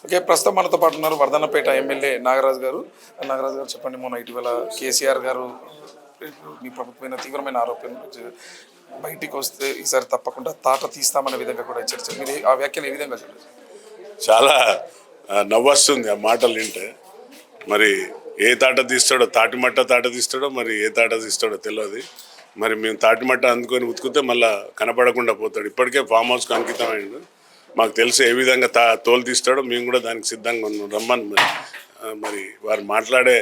Okay, ప్రస్తుతం మనతో పాటు ఉన్నారు వర్ధన్నపేట ఎమ్మెల్యే నాగరాజు గారు. నాగరాజు గారు చెప్పండి, మొన్న ఇటీవల కేసీఆర్ గారు మీ ప్రభుత్వమైన తీవ్రమైన ఆరోపణలు బయటికి వస్తే ఈసారి తప్పకుండా తాట తీస్తామనే విధంగా కూడా హెచ్చరించారు. మీరు ఆ వ్యాఖ్యలు ఏ విధంగా చూడాలి? చాలా నవ్వొస్తుంది ఆ మాటలు వింటే. మరి ఏ తాట తీస్తాడో, తాటిమట్ట తాట తీస్తాడో, మరి ఏ తాట తీస్తాడో తెలియదు. మరి మేము తాటిమట్ట అందుకొని ఉతుకుతే మళ్ళీ కనపడకుండా పోతాడు. ఇప్పటికే ఫామ్ హౌస్కి అంకితమైండు. మాకు తెలిసి ఏ విధంగా తోలు తీస్తాడో మేము కూడా దానికి సిద్ధంగా ఉన్నాం. రమ్మని మరి వారు మాట్లాడే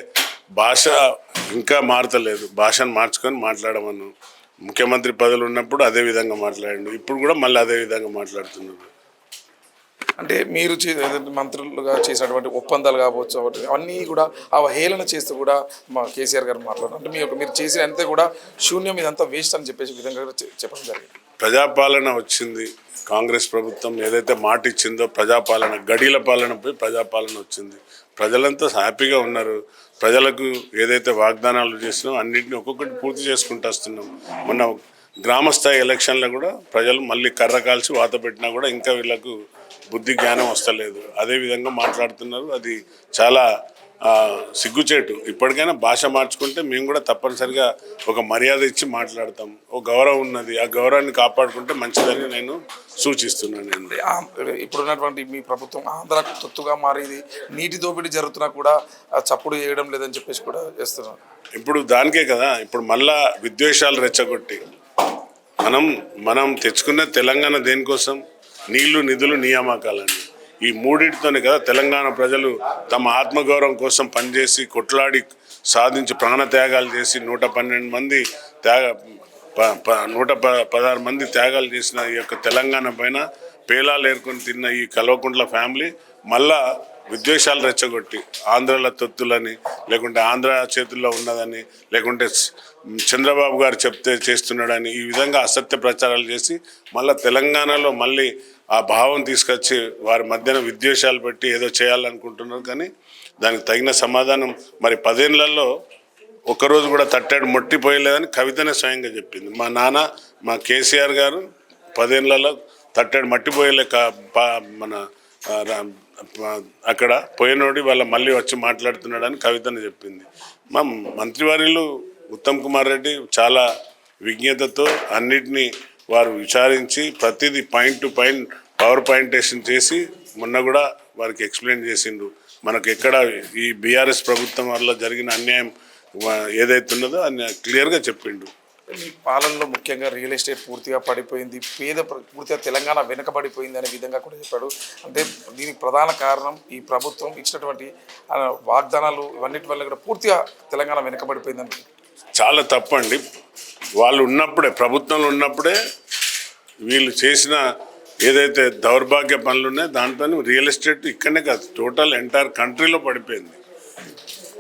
భాష ఇంకా మారతలేదు. భాషను మార్చుకొని మాట్లాడమన్నాం. ముఖ్యమంత్రి పదవులు ఉన్నప్పుడు అదే విధంగా మాట్లాడండి, ఇప్పుడు కూడా మళ్ళీ అదే విధంగా మాట్లాడుతున్నారు. అంటే మీరు మంత్రులుగా చేసినటువంటి ఒప్పందాలు కావచ్చు, అవన్నీ కూడా అవహేళన చేస్తూ కూడా మా కేసీఆర్ గారు మాట్లాడారు. అంటే మీరు చేసిన అంతే కూడా శూన్యం, ఇదంతా వేస్ట్ అని చెప్పేసి విధంగా చెప్పడం జరిగింది. ప్రజాపాలన వచ్చింది, కాంగ్రెస్ ప్రభుత్వం ఏదైతే మాట ఇచ్చిందో ప్రజాపాలన, గడిల పాలనపై ప్రజాపాలన వచ్చింది. ప్రజలంతా హ్యాపీగా ఉన్నారు. ప్రజలకు ఏదైతే వాగ్దానాలు చేసినామో అన్నింటినీ ఒక్కొక్కటి పూర్తి చేసుకుంటూ వస్తున్నాం. మొన్న గ్రామస్థాయి ఎలక్షన్లో కూడా ప్రజలు మళ్ళీ కర్ర కాల్చి వాత పెట్టినా కూడా ఇంకా వీళ్ళకు బుద్ధి జ్ఞానం వస్తలేదు. అదేవిధంగా మాట్లాడుతున్నారు. అది చాలా సిగ్గుచేటు. ఇప్పటికైనా భాష మార్చుకుంటే మేము కూడా తప్పనిసరిగా ఒక మర్యాద ఇచ్చి మాట్లాడతాం. ఒక గౌరవం ఉన్నది, ఆ గౌరవాన్ని కాపాడుకుంటే మంచిదని నేను సూచిస్తున్నాను. ఇప్పుడున్నటువంటి మీ ప్రభుత్వం ఆంధ్రాకు తొత్తుగా మారేది, నీటి దోపిడీ జరుగుతున్నా కూడా చప్పుడు చేయడం లేదని చెప్పేసి కూడా చేస్తున్నారు. ఇప్పుడు దానికే కదా ఇప్పుడు మళ్ళా విద్వేషాలు రెచ్చగొట్టి మనం తెచ్చుకున్న తెలంగాణ దేనికోసం? నీళ్లు, నిధులు, నియామకాలని. ఈ మూడింటితోనే కదా తెలంగాణ ప్రజలు తమ ఆత్మగౌరవం కోసం పనిచేసి కొట్లాడి సాధించి ప్రాణత్యాగాలు చేసి 112 మంది 116 మంది త్యాగాలు చేసిన ఈ యొక్క తెలంగాణ పైన పేలాలు ఏరుకొని తిన్న ఈ కల్వకుంట్ల ఫ్యామిలీ మళ్ళా విద్వేషాలు రెచ్చగొట్టి ఆంధ్రాల తొత్తులని, లేకుంటే ఆంధ్ర చేతుల్లో ఉన్నదని, లేకుంటే చంద్రబాబు గారు చెప్తే చేస్తున్నాడని ఈ విధంగా అసత్య ప్రచారాలు చేసి మళ్ళీ తెలంగాణలో మళ్ళీ ఆ భావం తీసుకొచ్చి వారి మధ్యన విద్వేషాలు పెట్టి ఏదో చేయాలనుకుంటున్నారు. కానీ దానికి తగిన సమాధానం మరి 10 ఏళ్లలో ఒక్కరోజు కూడా తట్టాడు మొట్టిపోయలేదని కవితనే స్వయంగా చెప్పింది. మా నాన్న, మా కేసీఆర్ గారు 10 ఏళ్లలో తట్టాడు మట్టిపోయలే మన అక్కడ పోయినోడి వాళ్ళ మళ్ళీ వచ్చి మాట్లాడుతున్నాడని కవితను చెప్పింది. మా మంత్రివర్యులు ఉత్తమ్ కుమార్ రెడ్డి చాలా విజ్ఞతతో అన్నిటినీ వారు విచారించి ప్రతిదీ పాయింట్ టు పాయింట్ పవర్ పాయింటేషన్ చేసి మొన్న కూడా వారికి ఎక్స్ప్లెయిన్ చేసిండు. మనకు ఎక్కడ ఈ బీఆర్ఎస్ ప్రభుత్వం వల్ల జరిగిన అన్యాయం ఏదైతే ఉన్నదో అని క్లియర్గా చెప్పిండు. మీ పాలనలో ముఖ్యంగా రియల్ ఎస్టేట్ పూర్తిగా పడిపోయింది, పూర్తిగా తెలంగాణ వెనుకబడిపోయింది అనే విధంగా కూడా చెప్పాడు. అంటే దీనికి ప్రధాన కారణం ఈ ప్రభుత్వం ఇచ్చినటువంటి వాగ్దానాలు ఇవన్నిటి వల్ల కూడా పూర్తిగా తెలంగాణ వెనుకబడిపోయిందని. చాలా తప్పండి. వాళ్ళు ఉన్నప్పుడే, ప్రభుత్వంలో ఉన్నప్పుడే వీళ్ళు చేసిన ఏదైతే దౌర్భాగ్య పనులు ఉన్నాయో దాంట్లో రియల్ ఎస్టేట్ ఇక్కడనే కాదు, టోటల్ ఎంటైర్ కంట్రీలో పడిపోయింది.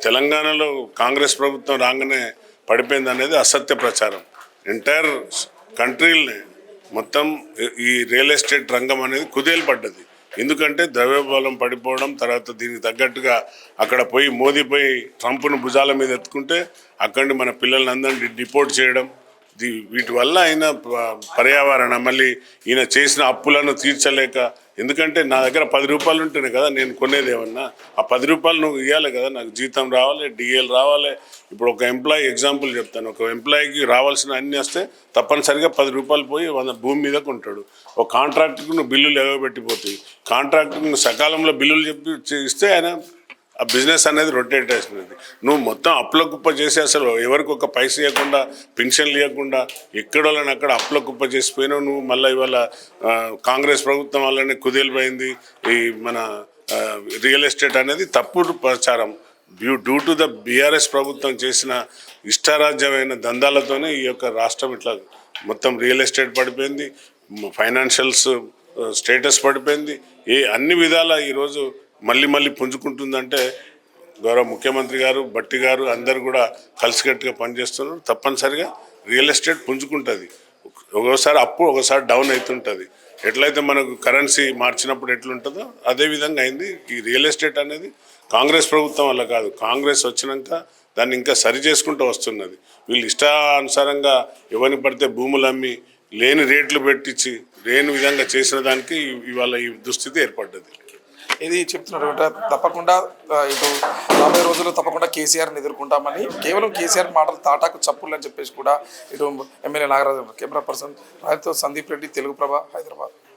తెలంగాణలో కాంగ్రెస్ ప్రభుత్వం రాగానే పడిపోయింది అనేది అసత్య ప్రచారం. ఎంటైర్ కంట్రీని మొత్తం ఈ రియల్ ఎస్టేట్ రంగం అనేది కుదేలు పడ్డది. ఎందుకంటే ద్రవ్యోల్బణం పడిపోవడం, తర్వాత దీనికి తగ్గట్టుగా అక్కడ పోయి మోదీ పోయి ట్రంప్ను భుజాల మీద ఎత్తుకుంటే అక్కడి మన పిల్లల్ని అందరినీ డిపోర్ట్ చేయడం, వీటి వల్ల ఆయన పర్యావరణం మళ్ళీ ఈయన చేసిన అప్పులను తీర్చలేక, ఎందుకంటే నా దగ్గర 10 రూపాయలు ఉంటేనే కదా నేను కొనేది. ఏమన్నా ఆ 10 రూపాయలు నువ్వు ఇవ్వాలి కదా, నాకు జీతం రావాలి, డిఏలు రావాలి. ఇప్పుడు ఒక ఎంప్లాయీ ఎగ్జాంపుల్ చెప్తాను. ఒక ఎంప్లాయీకి రావాల్సిన అన్నీ వస్తే తప్పనిసరిగా 10 రూపాయలు పోయి భూమి మీద కొంటాడు. ఒక కాంట్రాక్టర్కి నువ్వు బిల్లులు ఎగబెట్టిపోతాయి. కాంట్రాక్టర్కి నువ్వు సకాలంలో బిల్లులు చెప్పి ఇస్తే ఆయన ఆ బిజినెస్ అనేది రొటేట్ అవుతుంది. నువ్వు మొత్తం అప్పుల కుప్ప చేసి అసలు ఎవరికి ఒక పైస ఇవ్వకుండా, పెన్షన్లు ఇవ్వకుండా ఎక్కడోళ్ళని అక్కడ అప్పుల కుప్ప చేసిపోయినావు నువ్వు. మళ్ళీ ఇవాళ కాంగ్రెస్ ప్రభుత్వం వల్లనే కుదేలిపోయింది ఈ మన రియల్ ఎస్టేట్ అనేది తప్పుడు ప్రచారం. డ్యూ టు ద బీఆర్ఎస్ ప్రభుత్వం చేసిన ఇష్టారాజ్యమైన దందాలతోనే ఈ యొక్క రాష్ట్రం ఇట్లా మొత్తం రియల్ ఎస్టేట్ పడిపోయింది, ఫైనాన్షియల్స్ స్టేటస్ పడిపోయింది. అన్ని విధాల ఈరోజు మళ్ళీ పుంజుకుంటుందంటే గౌరవ ముఖ్యమంత్రి గారు, భట్టి గారు అందరు కూడా కలిసికట్టుగా పనిచేస్తున్నారు. తప్పనిసరిగా రియల్ ఎస్టేట్ పుంజుకుంటుంది. ఒకసారి అప్పు, ఒకసారి డౌన్ అవుతుంటుంది. ఎట్లయితే మనకు కరెన్సీ మార్చినప్పుడు ఎట్లుంటుందో అదేవిధంగా అయింది. ఈ రియల్ ఎస్టేట్ అనేది కాంగ్రెస్ ప్రభుత్వం వల్ల కాదు, కాంగ్రెస్ వచ్చినాక దాన్ని ఇంకా సరి చేసుకుంటూ వస్తున్నది. వీళ్ళు ఇష్టానుసారంగా ఎవరిని పడితే భూములు అమ్మి లేని రేట్లు పెట్టించి లేని విధంగా చేసిన దానికి ఇవాళ ఈ దుస్థితి ఏర్పడ్డది. ఇది చెప్తున్నారు అంటే తప్పకుండా ఇటు రాబోయే రోజుల్లో తప్పకుండా కేసీఆర్ని ఎదుర్కొంటామని కేవలం కేసీఆర్ మాటలు తాటాకు చప్పులు అని చెప్పేసి కూడా ఇటు ఎమ్మెల్యే నాగరాజు కెమెరా పర్సన్ రాయతో సందీప్ రెడ్డి తెలుగు ప్రభ హైదరాబాద్.